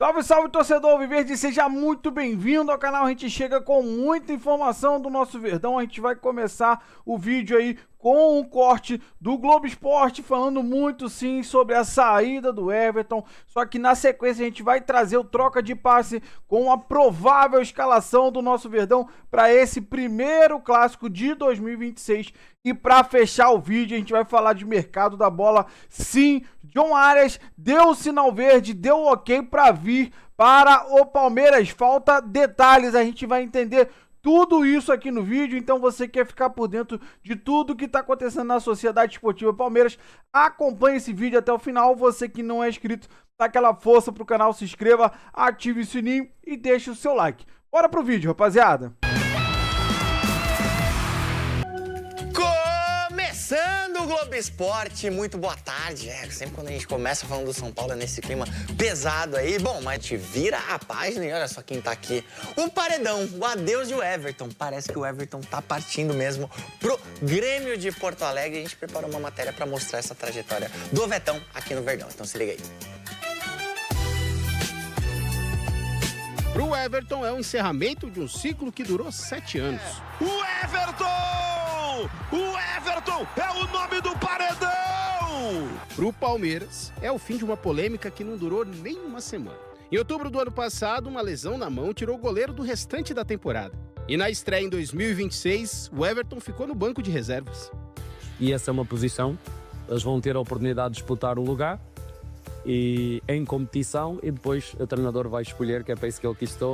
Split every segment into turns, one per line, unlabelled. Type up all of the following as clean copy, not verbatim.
Salve, salve, torcedor Alviverde, seja muito bem-vindo ao canal. A gente chega com muita informação do nosso Verdão. A gente vai começar o vídeo aí com um corte do Globo Esporte, falando muito sim sobre a saída do Everton, só que na sequência a gente vai trazer o troca de passe com a provável escalação do nosso Verdão para esse primeiro clássico de 2026. E para fechar o vídeo a gente vai falar de mercado da bola. Sim, John Arias deu o sinal verde, deu o ok para vir para o Palmeiras. Falta detalhes, a gente vai entender tudo isso aqui no vídeo, então você quer ficar por dentro de tudo que está acontecendo na Sociedade Esportiva Palmeiras, acompanhe esse vídeo até o final. Você que não é inscrito, dá aquela força pro canal, se inscreva, ative o sininho e deixe o seu like. Bora pro vídeo, rapaziada!
Começando o Globo Esporte, muito boa tarde. Sempre quando a gente começa falando do São Paulo é nesse clima pesado aí. Bom, mas a gente vira a página e olha só quem tá aqui. O paredão, o adeus de Everton. Parece que o Everton tá partindo mesmo pro Grêmio de Porto Alegre. A gente preparou uma matéria pra mostrar essa trajetória do Vetão aqui no Verdão. Então se liga aí.
Pro Everton é o encerramento de um ciclo que durou 7 anos.
O Everton! O Everton é o nome do paredão!
Pro Palmeiras é o fim de uma polêmica que não durou nem uma semana. Em outubro do ano passado, uma lesão na mão tirou o goleiro do restante da temporada. E na estreia em 2026, o Everton ficou no banco de reservas.
E essa é uma posição, eles vão ter a oportunidade de disputar o lugar e em competição, e depois o treinador vai escolher, que é para isso que ele quis estar.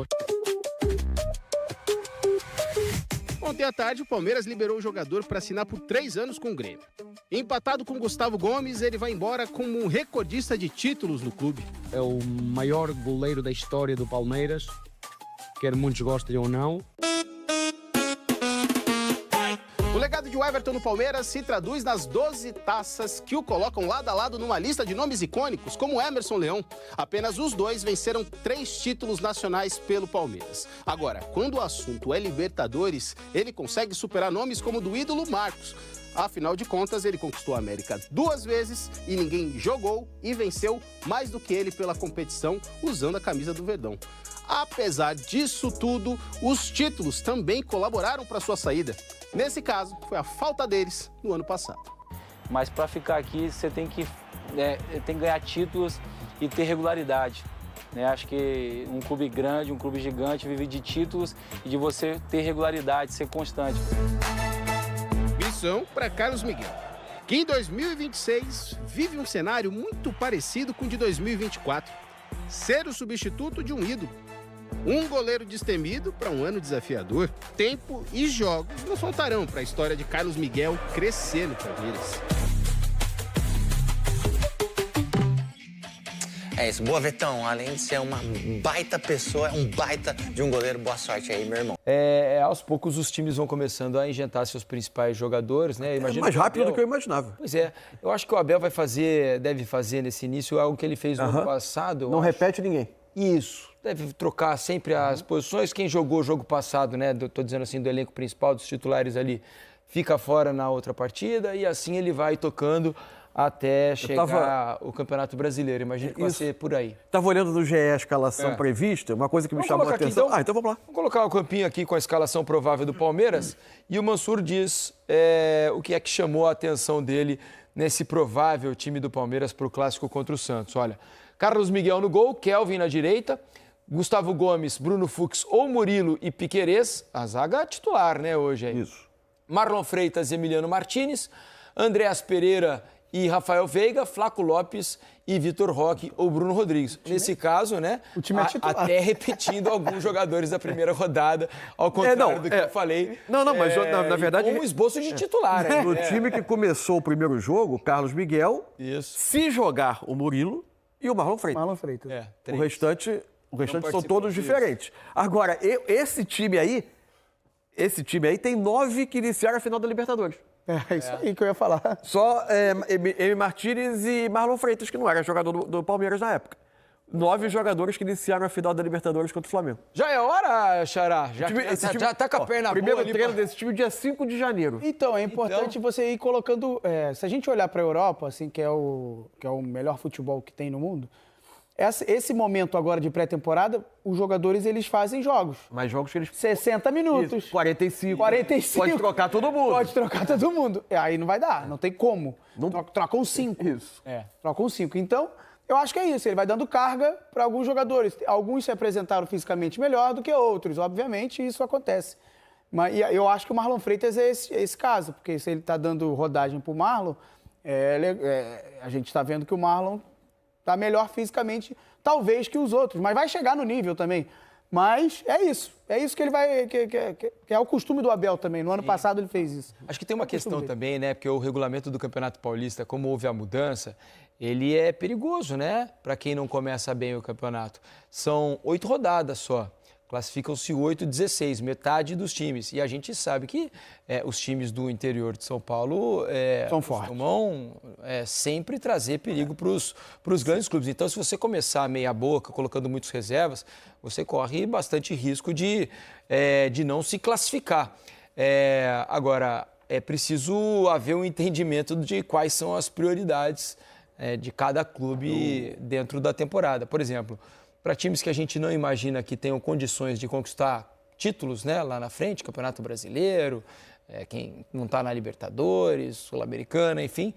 Ontem à tarde, o Palmeiras liberou o jogador para assinar por 3 anos com o Grêmio. Empatado com Gustavo Gomes, ele vai embora como um recordista de títulos no clube.
É o maior goleiro da história do Palmeiras, quer muitos gostem ou não.
O legado de Everton no Palmeiras se traduz nas 12 taças que o colocam lado a lado numa lista de nomes icônicos, como Emerson Leão. Apenas os dois venceram 3 títulos nacionais pelo Palmeiras. Agora, quando o assunto é Libertadores, ele consegue superar nomes como o do ídolo Marcos. Afinal de contas, ele conquistou a América 2 vezes e ninguém jogou e venceu mais do que ele pela competição usando a camisa do Verdão. Apesar disso tudo, os títulos também colaboraram para sua saída. Nesse caso, foi a falta deles no ano passado.
Mas para ficar aqui, você tem que ganhar títulos e ter regularidade. Acho que um clube grande, um clube gigante, vive de títulos e de você ter regularidade, ser constante.
Missão para Carlos Miguel, que em 2026 vive um cenário muito parecido com o de 2024. Ser o substituto de um ídolo. Um goleiro destemido para um ano desafiador. Tempo e jogos não faltarão para a história de Carlos Miguel crescer no Palmeiras.
É isso, boa Vetão, além de ser uma baita pessoa, é um baita de um goleiro. Boa sorte aí, meu irmão.
Aos poucos os times vão começando a engentar seus principais jogadores, né?
É mais rápido do que eu imaginava.
Pois é, eu acho que o Abel deve fazer nesse início algo que ele fez no ano passado.
Não repete ninguém.
Isso, deve trocar sempre as posições. Quem jogou o jogo passado, né? Tô dizendo assim, do elenco principal, dos titulares ali, fica fora na outra partida e assim ele vai tocando até chegar o Campeonato Brasileiro. Imagino que vai ser por aí.
Estava olhando no GE a escalação prevista, uma coisa que me chamou a atenção. Então vamos lá.
Vamos colocar o campinho aqui com a escalação provável do Palmeiras e o Mansur diz o que é que chamou a atenção dele nesse provável time do Palmeiras para o clássico contra o Santos. Olha, Carlos Miguel no gol, Kelvin na direita, Gustavo Gomes, Bruno Fux ou Murilo e Piquerez, a zaga titular, né, hoje aí.
Isso.
Marlon Freitas e Emiliano Martinez, Andreas Pereira e Rafael Veiga, Flaco Lopes e Vitor Roque ou Bruno Rodrigues. Nesse caso, né,
o time é titular.
Até repetindo alguns jogadores da primeira rodada, ao contrário do que eu falei.
Mas na verdade...
Um esboço de titular.
No time que começou o primeiro jogo, Carlos Miguel, se jogar o Murilo e o Marlon Freitas. O restante são todos diferentes. Agora, esse time aí tem 9 que iniciaram a final da Libertadores.
É isso aí que eu ia falar.
Só Emi Martínez e Marlon Freitas, que não era jogador do Palmeiras na época. 9 jogadores que iniciaram a final da Libertadores contra o Flamengo.
Já é hora, Xará? Já tá com a perna boa.
Primeiro treino desse time, dia 5 de janeiro.
Então, é importante você ir colocando... se a gente olhar para a Europa, assim, que é o melhor futebol que tem no mundo, esse momento agora de pré-temporada, os jogadores eles fazem jogos.
Mas jogos que eles...
60 minutos.
Isso, 45.
45.
Pode trocar todo mundo.
Pode trocar todo mundo. Aí não vai dar, não tem como. Trocam 5.
Isso.
Trocam 5. Então, eu acho que é isso. Ele vai dando carga para alguns jogadores. Alguns se apresentaram fisicamente melhor do que outros. Obviamente, isso acontece. Mas eu acho que o Marlon Freitas é esse caso. Porque se ele está dando rodagem para o Marlon, a gente está vendo que o Marlon está melhor fisicamente, talvez, que os outros. Mas vai chegar no nível também. Mas é isso. É isso que ele vai... Que é o costume do Abel também. No ano passado ele fez isso.
Acho que tem uma questão também, né? Porque o regulamento do Campeonato Paulista, como houve a mudança, ele é perigoso, né? Para quem não começa bem o campeonato. São 8 rodadas só. Classificam-se 8, 16, metade dos times. E a gente sabe que os times do interior de São Paulo
são fortes.
Costumam sempre trazer perigo para os grandes clubes. Então, se você começar meia boca, colocando muitas reservas, você corre bastante risco de não se classificar. Agora, é preciso haver um entendimento de quais são as prioridades de cada clube dentro da temporada. Por exemplo, para times que a gente não imagina que tenham condições de conquistar títulos, né, lá na frente, Campeonato Brasileiro, quem não está na Libertadores, Sul-Americana, enfim,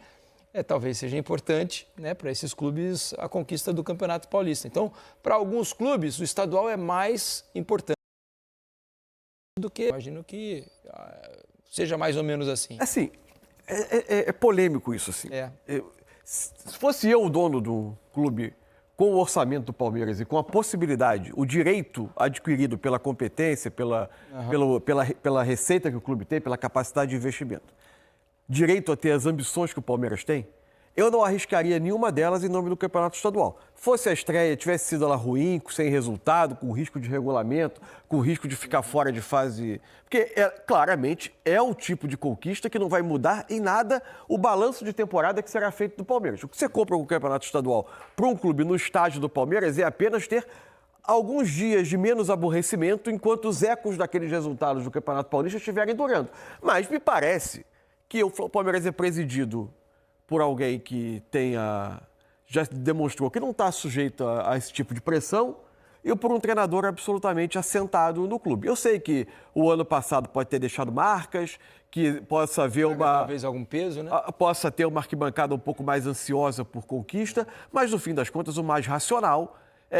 talvez seja importante, né, para esses clubes a conquista do Campeonato Paulista. Então, para alguns clubes, o estadual é mais importante do que... Imagino que seja mais ou menos assim.
Assim, é polêmico isso, assim. Se fosse eu o dono do clube com o orçamento do Palmeiras e com a possibilidade, o direito adquirido pela competência, pela receita que o clube tem, pela capacidade de investimento, direito a ter as ambições que o Palmeiras tem, eu não arriscaria nenhuma delas em nome do Campeonato Estadual. Fosse a estreia, tivesse sido ela ruim, sem resultado, com risco de regulamento, com risco de ficar fora de fase... Porque, claramente, é o tipo de conquista que não vai mudar em nada o balanço de temporada que será feito do Palmeiras. O que você compra com o Campeonato Estadual para um clube no estádio do Palmeiras é apenas ter alguns dias de menos aborrecimento enquanto os ecos daqueles resultados do Campeonato Paulista estiverem durando. Mas me parece que o Palmeiras é presidido por alguém que já demonstrou que não está sujeito a esse tipo de pressão e por um treinador absolutamente assentado no clube. Eu sei que o ano passado pode ter deixado marcas, que possa haver
talvez algum peso, né?
Possa ter uma arquibancada um pouco mais ansiosa por conquista, mas no fim das contas o mais racional.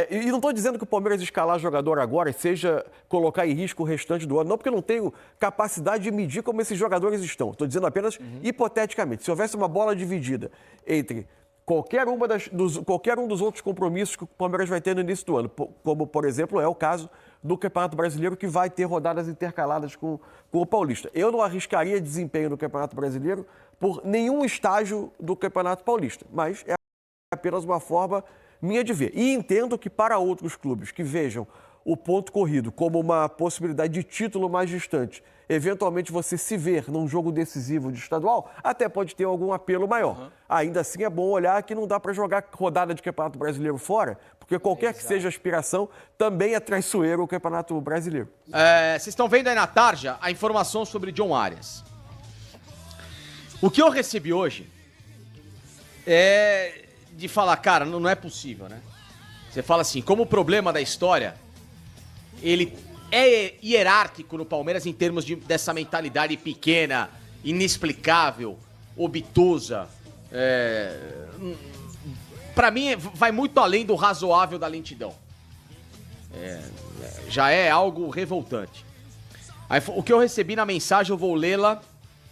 E não estou dizendo que o Palmeiras escalar jogador agora seja colocar em risco o restante do ano, não, porque eu não tenho capacidade de medir como esses jogadores estão. Estou dizendo apenas hipoteticamente. Se houvesse uma bola dividida entre qualquer um dos outros compromissos que o Palmeiras vai ter no início do ano, como, por exemplo, é o caso do Campeonato Brasileiro, que vai ter rodadas intercaladas com o Paulista. Eu não arriscaria desempenho no Campeonato Brasileiro por nenhum estágio do Campeonato Paulista, mas é apenas uma forma minha de ver. E entendo que para outros clubes que vejam o ponto corrido como uma possibilidade de título mais distante, eventualmente você se ver num jogo decisivo de estadual, até pode ter algum apelo maior. Ainda assim é bom olhar que não dá para jogar rodada de Campeonato Brasileiro fora, porque qualquer que seja a aspiração, também é traiçoeiro o Campeonato Brasileiro.
Vocês estão vendo aí na tarja a informação sobre John Arias. O que eu recebi hoje é de falar, cara, não é possível, né? Você fala assim, como o problema da história, ele é hierárquico no Palmeiras em termos dessa mentalidade pequena, inexplicável, obtusa. Pra mim, vai muito além do razoável da lentidão. Já é algo revoltante. Aí, o que eu recebi na mensagem, eu vou lê-la,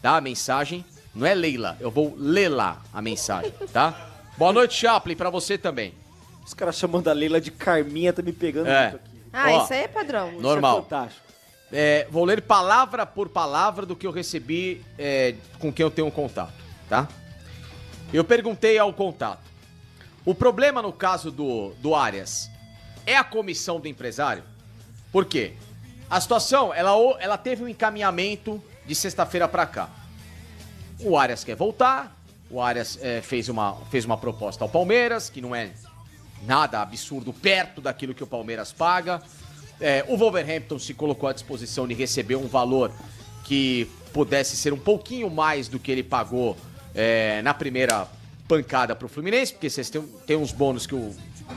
tá? A mensagem, não é Leila, eu vou lê-la a mensagem, tá? Boa noite, Chaplin, pra você também.
Os caras chamando a Leila de Carminha, tá me pegando muito aqui.
Isso aí é padrão.
Normal.
Isso é fantástico.
Vou ler palavra por palavra do que eu recebi com quem eu tenho um contato, tá? Eu perguntei ao contato. O problema no caso do Arias é a comissão do empresário? Por quê? A situação, ela teve um encaminhamento de sexta-feira pra cá. O Arias quer voltar. O Arias fez uma proposta ao Palmeiras, que não é nada absurdo perto daquilo que o Palmeiras paga. O Wolverhampton se colocou à disposição de receber um valor que pudesse ser um pouquinho mais do que ele pagou na primeira pancada para o Fluminense, porque vocês têm uns bônus que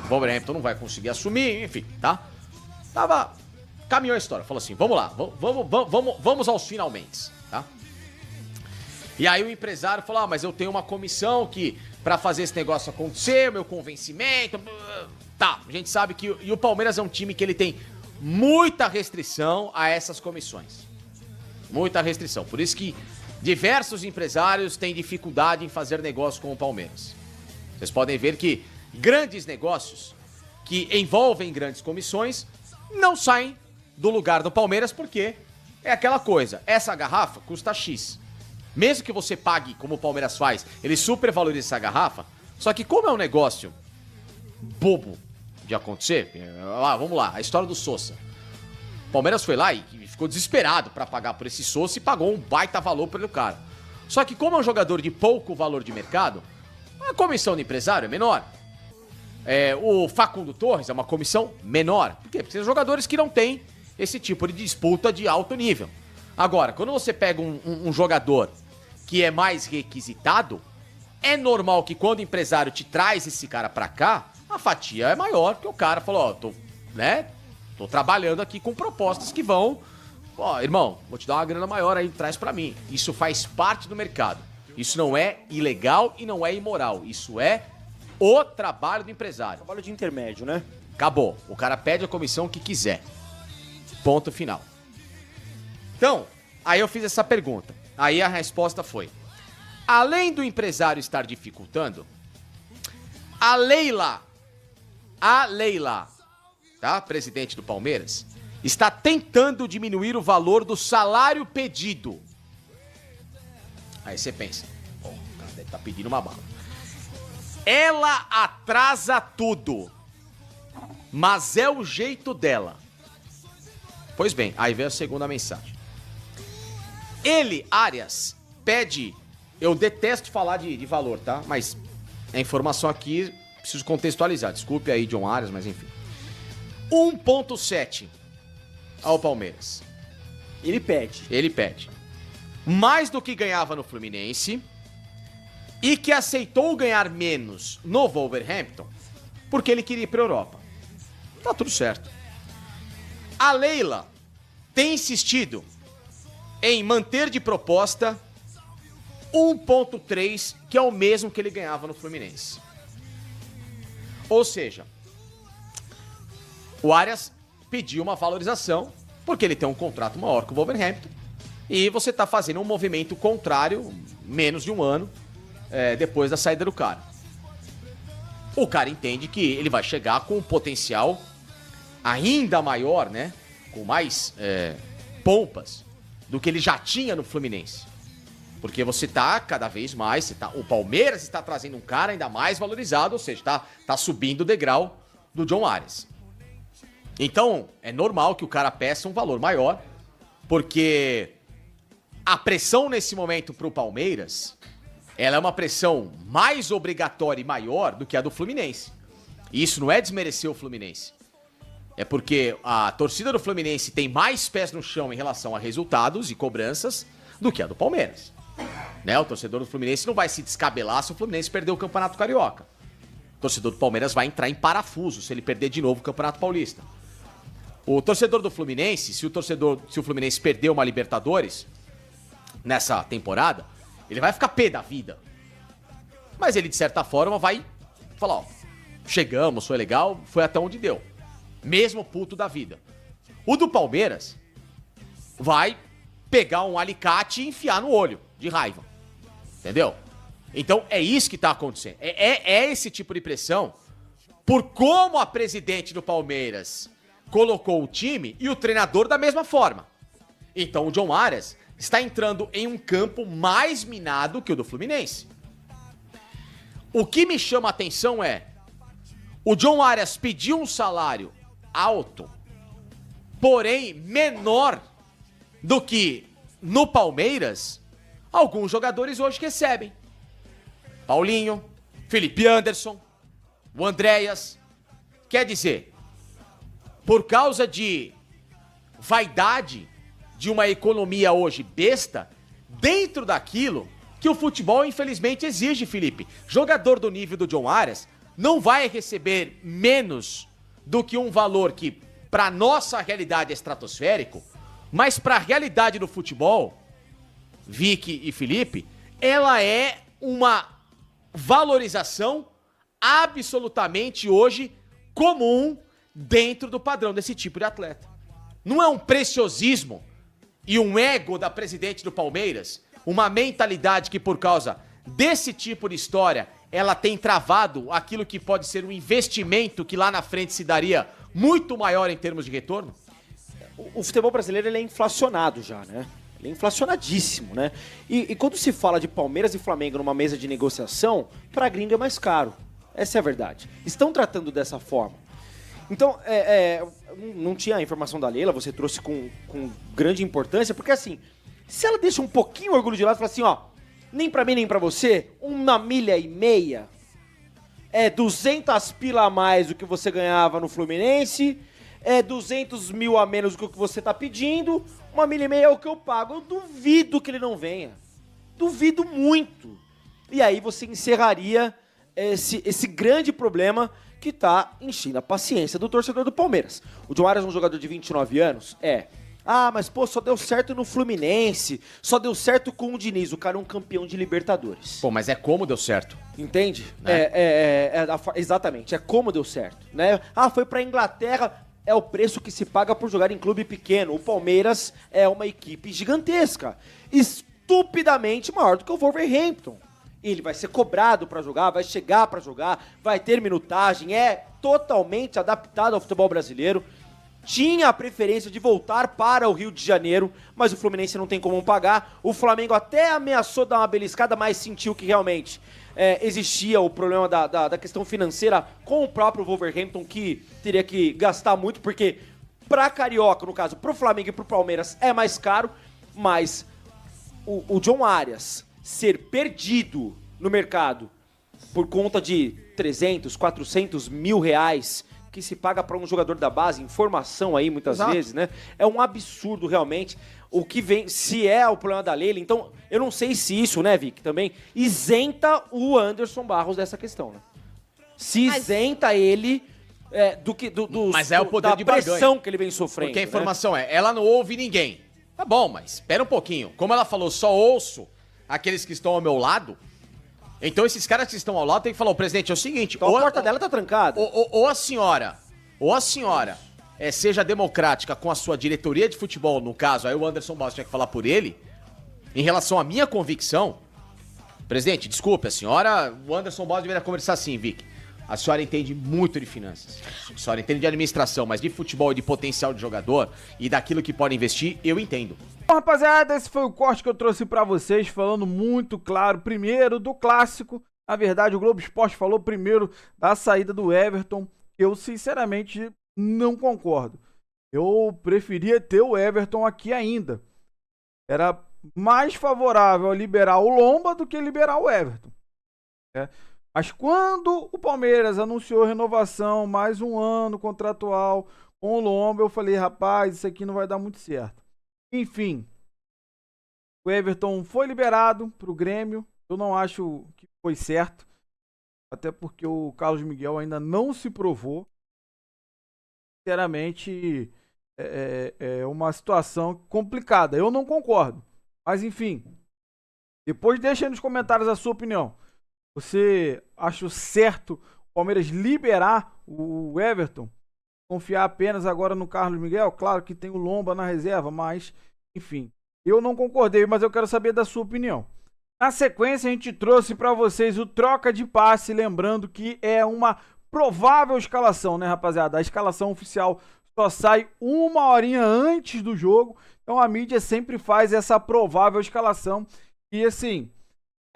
O Wolverhampton não vai conseguir assumir, enfim, tá? Caminhou a história, falou assim, vamos lá, vamos aos finalmente, tá? E aí o empresário falou, mas eu tenho uma comissão que, pra fazer esse negócio acontecer, meu convencimento... Tá, a gente sabe que o Palmeiras é um time que ele tem muita restrição a essas comissões. Muita restrição, por isso que diversos empresários têm dificuldade em fazer negócio com o Palmeiras. Vocês podem ver que grandes negócios que envolvem grandes comissões não saem do lugar do Palmeiras porque é aquela coisa, essa garrafa custa X. Mesmo que você pague, como o Palmeiras faz, ele supervaloriza essa garrafa, só que como é um negócio bobo de acontecer, vamos lá, a história do Sosa. O Palmeiras foi lá e ficou desesperado pra pagar por esse Sosa e pagou um baita valor pelo cara. Só que como é um jogador de pouco valor de mercado, a comissão do empresário é menor. O Facundo Torres é uma comissão menor. Por quê? Porque são jogadores que não têm esse tipo de disputa de alto nível. Agora, quando você pega um jogador que é mais requisitado, é normal que quando o empresário te traz esse cara pra cá, a fatia é maior, porque o cara falou, tô trabalhando aqui com propostas que vão, irmão, vou te dar uma grana maior aí, traz pra mim. Isso faz parte do mercado. Isso não é ilegal e não é imoral. Isso é o trabalho do empresário.
Trabalho de intermédio, né?
Acabou. O cara pede a comissão que quiser. Ponto final. Então, aí eu fiz essa pergunta. Aí a resposta foi: além do empresário estar dificultando, a Leila, tá? Presidente do Palmeiras, está tentando diminuir o valor do salário pedido. Aí você pensa, o cara deve estar pedindo uma bala. Ela atrasa tudo, mas é o jeito dela. Pois bem, aí vem a segunda mensagem. Ele, Arias, pede... Eu detesto falar de valor, tá? Mas a informação aqui, preciso contextualizar. Desculpe aí, John Arias, mas enfim. 1,7 ao Palmeiras.
Ele pede.
Mais do que ganhava no Fluminense e que aceitou ganhar menos no Wolverhampton porque ele queria ir pra Europa. Tá tudo certo. A Leila tem insistido em manter de proposta 1,3, que é o mesmo que ele ganhava no Fluminense. Ou seja, o Arias pediu uma valorização porque ele tem um contrato maior que o Wolverhampton e você tá fazendo um movimento contrário, menos de um ano, depois da saída do cara. O cara entende que ele vai chegar com um potencial ainda maior, né? Com mais pompas do que ele já tinha no Fluminense. Porque você tá cada vez mais, o Palmeiras está trazendo um cara ainda mais valorizado, ou seja, tá subindo o degrau do John Arias. Então, é normal que o cara peça um valor maior, porque a pressão nesse momento pro Palmeiras, ela é uma pressão mais obrigatória e maior do que a do Fluminense. E isso não é desmerecer o Fluminense. É porque a torcida do Fluminense tem mais pés no chão em relação a resultados e cobranças do que a do Palmeiras. Né? O torcedor do Fluminense não vai se descabelar se o Fluminense perder o Campeonato Carioca. O torcedor do Palmeiras vai entrar em parafuso se ele perder de novo o Campeonato Paulista. O torcedor do Fluminense, se o Fluminense perder uma Libertadores nessa temporada, ele vai ficar pé da vida. Mas ele, de certa forma, vai falar, chegamos, foi legal, foi até onde deu. Mesmo puto da vida. O do Palmeiras vai pegar um alicate e enfiar no olho, de raiva. Entendeu? Então é isso que tá acontecendo. É esse tipo de pressão por como a presidente do Palmeiras colocou o time e o treinador da mesma forma. Então o John Arias está entrando em um campo mais minado que o do Fluminense. O que me chama a atenção é o John Arias pediu um salário alto, porém menor do que no Palmeiras alguns jogadores hoje recebem. Paulinho, Felipe Anderson, o Andréas. Quer dizer, por causa de vaidade de uma economia hoje besta, dentro daquilo que o futebol infelizmente exige, Felipe. Jogador do nível do John Arias não vai receber menos do que um valor que, para nossa realidade, é estratosférico, mas para a realidade do futebol, Vicky e Felipe, ela é uma valorização absolutamente hoje comum dentro do padrão desse tipo de atleta. Não é um preciosismo e um ego da presidente do Palmeiras, uma mentalidade que por causa desse tipo de história, ela tem travado aquilo que pode ser um investimento que lá na frente se daria muito maior em termos de retorno?
O futebol brasileiro ele é inflacionado já, né? Ele é inflacionadíssimo, né? E quando se fala de Palmeiras e Flamengo numa mesa de negociação, pra gringo é mais caro. Essa é a verdade. Estão tratando dessa forma. Então, não tinha a informação da Leila, você trouxe com grande importância, porque assim, se ela deixa um pouquinho o orgulho de lado e fala assim, ó, nem pra mim nem pra você, 1,5 milha é 200 pila a mais do que você ganhava no Fluminense, é 200 mil a menos do que você tá pedindo, 1,5 milha é o que eu pago. Eu duvido que ele não venha. Duvido muito. E aí você encerraria esse grande problema que tá enchendo a paciência do torcedor do Palmeiras. O John Arias é um jogador de 29 anos? Mas pô, só deu certo no Fluminense, só deu certo com o Diniz, o cara é um campeão de Libertadores.
Pô, mas é como deu certo.
Entende?
Né?
Exatamente, é como deu certo, né? Foi pra Inglaterra, é o preço que se paga por jogar em clube pequeno. O Palmeiras é uma equipe gigantesca, estupidamente maior do que o Wolverhampton. Ele vai ser cobrado pra jogar, vai chegar pra jogar, vai ter minutagem, é totalmente adaptado ao futebol brasileiro. Tinha a preferência de voltar para o Rio de Janeiro, mas o Fluminense não tem como pagar. O Flamengo até ameaçou dar uma beliscada, mas sentiu que realmente existia o problema da questão financeira com o próprio Wolverhampton, que teria que gastar muito, porque pra Carioca, no caso, pro Flamengo e pro Palmeiras é mais caro, mas o John Arias ser perdido no mercado por conta de 300, 400 mil reais que se paga para um jogador da base, em formação aí muitas vezes, né? É um absurdo realmente. O que vem, se é o problema da Leila, então eu não sei se isso, né, Vic, também isenta o Anderson Barros dessa questão, né? Se isenta ele
mas é o poder
da
de
pressão
barganha
que ele vem sofrendo.
Porque a informação ela não ouve ninguém. Tá bom, mas espera um pouquinho. Como ela falou, só ouço aqueles que estão ao meu lado. Então esses caras que estão ao lado tem que falar, o presidente, é o seguinte...
Então a porta dela tá trancada.
Ou a senhora seja democrática com a sua diretoria de futebol, no caso, aí o Anderson Barros tinha que falar por ele, em relação à minha convicção. Presidente, desculpe, o Anderson Barros deveria conversar assim, Vic. A senhora entende muito de finanças, a senhora entende de administração, mas de futebol e de potencial de jogador e daquilo que pode investir, eu entendo.
Bom, rapaziada, esse foi o corte que eu trouxe pra vocês, falando muito claro, primeiro do clássico. Na verdade, o Globo Esporte falou primeiro da saída do Everton, que eu sinceramente não concordo. Eu preferia ter o Everton aqui ainda. Era mais favorável a liberar o Lomba do que liberar o Everton. Mas quando o Palmeiras anunciou renovação, mais um ano contratual com o Lomba, eu falei, rapaz, isso aqui não vai dar muito certo. Enfim, o Everton foi liberado para o Grêmio. Eu não acho que foi certo, até porque o Carlos Miguel ainda não se provou. Sinceramente, é uma situação complicada. Eu não concordo, mas enfim. Depois deixa aí nos comentários a sua opinião. Você acha certo o Palmeiras liberar o Everton? Confiar apenas agora no Carlos Miguel? Claro que tem o Lomba na reserva, mas, enfim. Eu não concordei, mas eu quero saber da sua opinião. Na sequência, a gente trouxe para vocês o troca de passe, lembrando que é uma provável escalação, né, rapaziada? A escalação oficial só sai uma horinha antes do jogo, então a mídia sempre faz essa provável escalação. E, assim,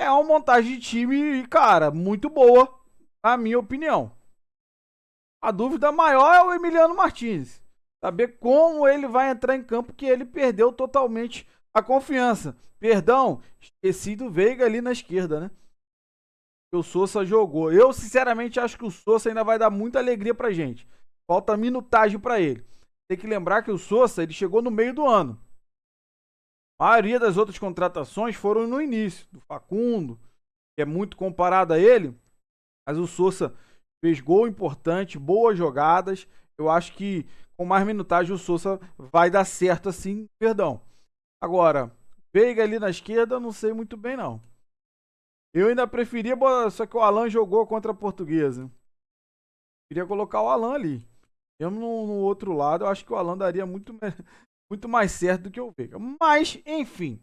é uma montagem de time, cara, muito boa, na minha opinião. A dúvida maior é o Emiliano Martins. Saber como ele vai entrar em campo, que ele perdeu totalmente a confiança. Perdão, esqueci do Veiga ali na esquerda, né? O Sousa jogou. Eu, sinceramente, acho que o Sousa ainda vai dar muita alegria pra gente. Falta minutagem pra ele. Tem que lembrar que o Sousa, ele chegou no meio do ano. A maioria das outras contratações foram no início. Do Facundo, que é muito comparado a ele. Mas o Sousa fez gol importante, boas jogadas. Eu acho que com mais minutagem o Sousa vai dar certo assim, perdão. Agora, Veiga ali na esquerda, não sei muito bem não. Eu ainda preferia, só que o Alan jogou contra a Portuguesa. Queria colocar o Alan ali. Eu no outro lado, eu acho que o Alan daria muito mais certo do que o Veiga. Mas, enfim,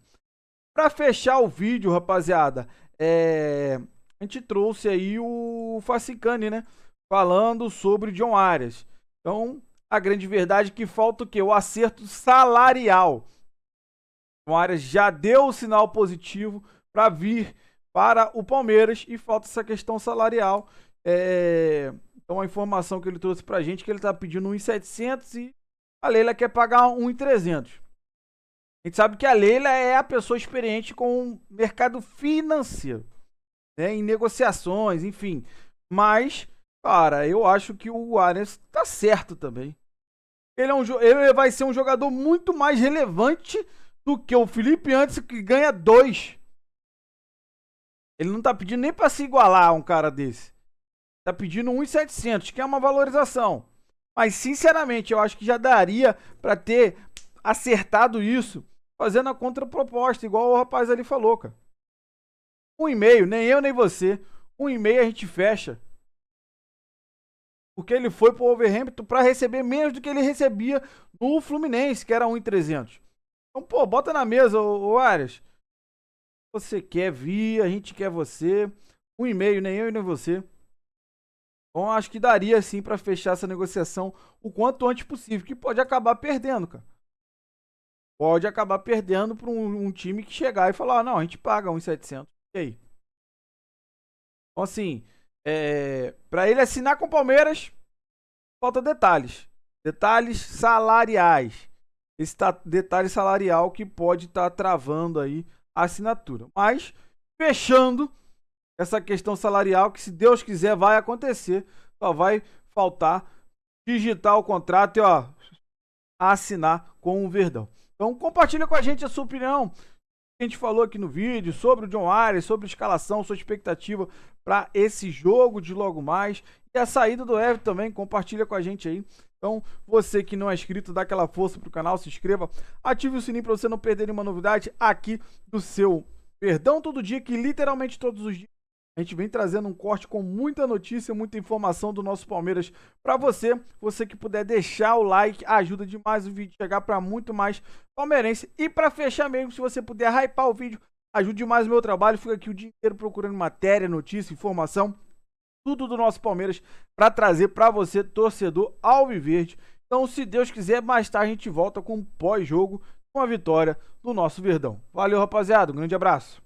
para fechar o vídeo, rapaziada, a gente trouxe aí o Facicani, né? Falando sobre o John Arias. Então, a grande verdade é que falta o quê? O acerto salarial. O John Arias já deu o sinal positivo para vir para o Palmeiras e falta essa questão salarial. Então, a informação que ele trouxe pra gente é que ele tá pedindo 1.700 e a Leila quer pagar 1.300. A gente sabe que a Leila é a pessoa experiente com o mercado financeiro, né, em negociações, enfim. Mas, cara, eu acho que o Arias tá certo também. Ele vai ser um jogador muito mais relevante do que o Felipe Anderson, que ganha 2. Ele não tá pedindo nem pra se igualar a um cara desse. Tá pedindo 1.700, que é uma valorização. Mas, sinceramente, eu acho que já daria pra ter acertado isso fazendo a contraproposta, igual o rapaz ali falou, cara. 1,5, nem eu nem você. 1,5 a gente fecha. Porque ele foi pro Wolverhampton pra receber menos do que ele recebia no Fluminense, que era 1.300. Então, pô, bota na mesa, ô Arias. Você quer vir, a gente quer você. 1,5, nem eu nem você. Então, acho que daria sim pra fechar essa negociação o quanto antes possível, que pode acabar perdendo, cara. Pode acabar perdendo pra um time que chegar e falar, não, a gente paga 1.700. E aí? Então, assim, pra ele assinar com o Palmeiras, falta detalhes. Detalhes salariais. Esse detalhe salarial que pode estar travando aí a assinatura. Mas, fechando essa questão salarial, que se Deus quiser vai acontecer, só vai faltar digitar o contrato e assinar com o Verdão. Então compartilha com a gente a sua opinião, que a gente falou aqui no vídeo, sobre o John Arias, sobre a escalação, sua expectativa para esse jogo de logo mais, e a saída do Everton também, compartilha com a gente aí. Então, você que não é inscrito, dá aquela força pro canal, se inscreva, ative o sininho para você não perder nenhuma novidade aqui do seu Verdão Todo Dia, que literalmente todos os dias a gente vem trazendo um corte com muita notícia, muita informação do nosso Palmeiras para você. Você que puder deixar o like, ajuda demais o vídeo chegar para muito mais palmeirense. E para fechar mesmo, se você puder hypar o vídeo, ajude demais o meu trabalho. Fico aqui o dia inteiro procurando matéria, notícia, informação, tudo do nosso Palmeiras para trazer para você, torcedor alviverde. Então, se Deus quiser, mais tarde a gente volta com um pós-jogo, com a vitória do nosso Verdão. Valeu, rapaziada. Um grande abraço.